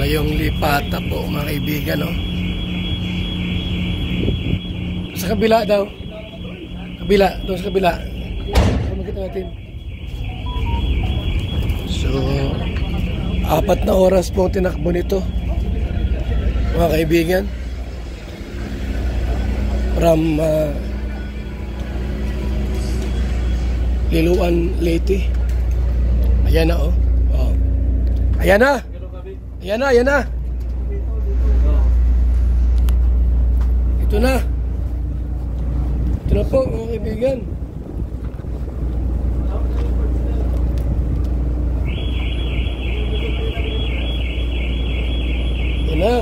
na yung Lipata po mga kaibigan, no? Sa kabila daw. Kabila, doon sa kabila. Makita natin. So, 4 na oras po tinakbo nito mga kaibigan. From Liloan, Leyte. Ayan na, oh. Oh. Ayan na. Ayan na, ayan na. Ito na. Ito na po mga kaibigan. Ayan na.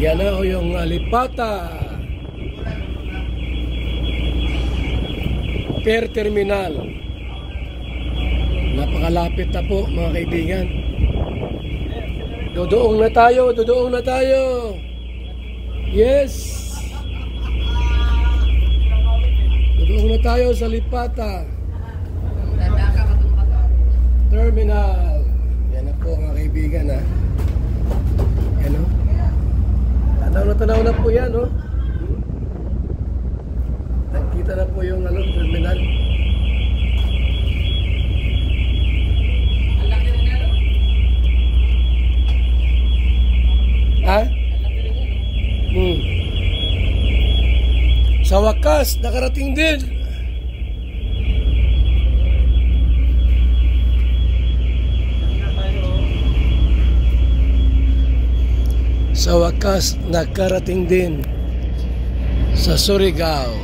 Yan na o yung Lipata Pier Terminal. Napakalapit na po mga kaibigan. Dodoong na tayo, dodoong na tayo. Yes. Dodoong na tayo sa Lipata Terminal. Yan na po mga kaibigan, ha. Yan o. Tanaw na po yan, no? Nakita na po yung terminal. Ha? Sa wakas, nakarating din. Sa wakas, nakarating din sa Surigao.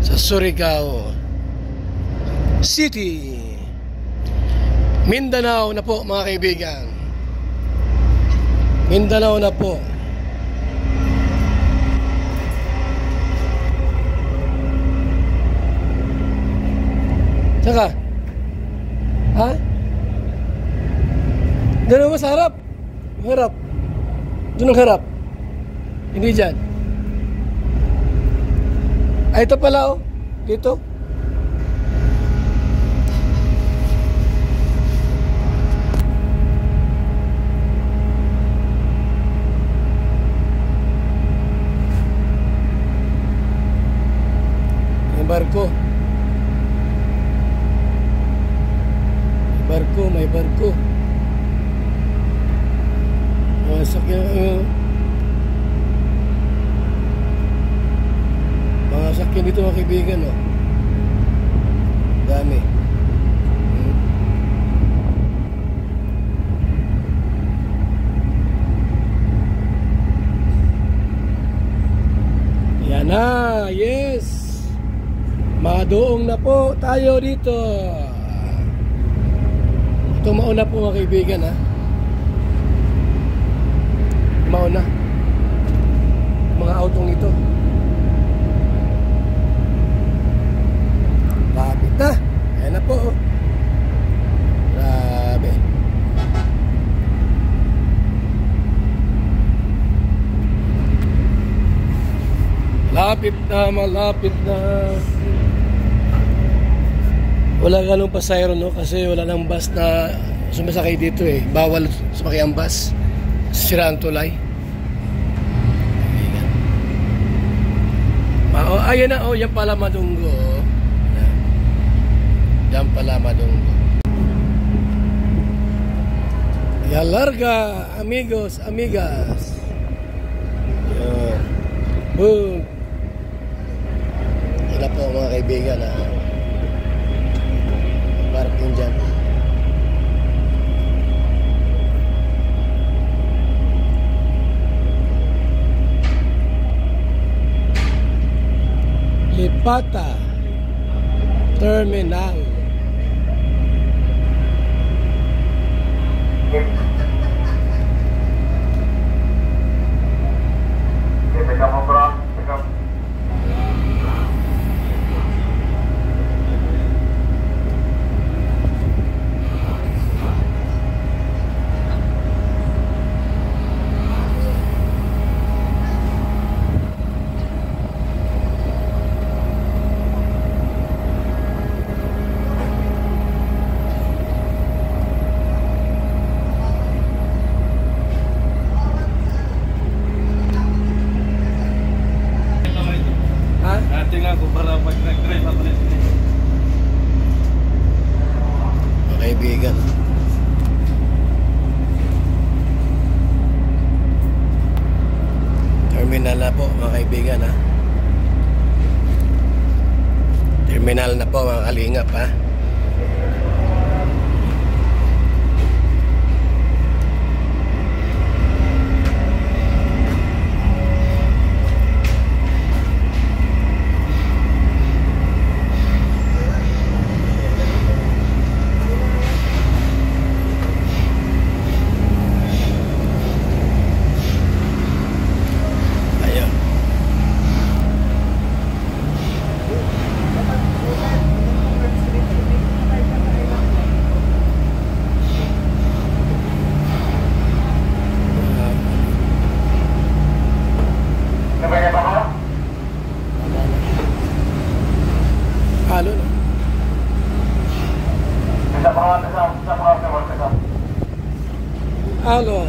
Sa Surigao City, Mindanao na po mga kaibigan. Mindanao na po. Saka? Ha? Doon naman sa harap. Harap. Doon ang harap. Hindi dyan. Ay, ito pala, oh. Dito. May barko. May barko, may barko. Mga sakyan dito mga kaibigan, no? Dami. Yan na, yes. Madoong na po tayo dito. Ito mauna po mga kaibigan, ha? Mauna mga autong ito. Lapit na. Ayan na po, oh. Grabe. Lapit na, malapit na. Wala ganong pasayro, no? Kasi wala nang bus na sumasakay dito, eh. Bawal sumakay ang bus. Siraan tulay. Oh, ayan na, oh, yan pala Madunggo. Yan pala Madunggo. Ya larga, amigos, amigas. Yan. Boom. Yan na po mga kaibigan, ha. Parking dyan. Lipata Terminal. Mga kaibigan. Terminal na po mga kaibigan ha. Terminal na po mga kalingap ha. Halo na. Halo.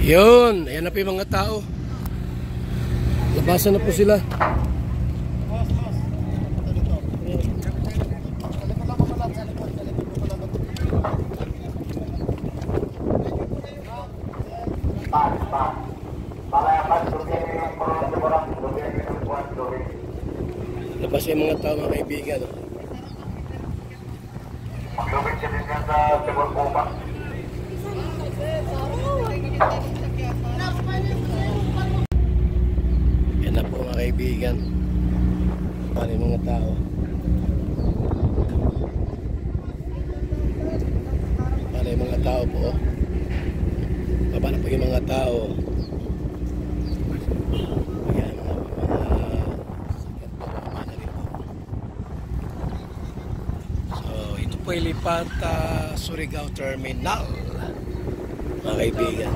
Yun, ayan na po yung mga tao. Labasan na po sila. Labas yung mga tao mga kaibigan. Maglubid siya din sa Cebu Pupa. Yan na po mga kaibigan. Paano yung mga tao? Paano yung mga tao po? Paano po yung mga tao? Ayan mga so ito po ay lipat Surigao Terminal mga kaibigan.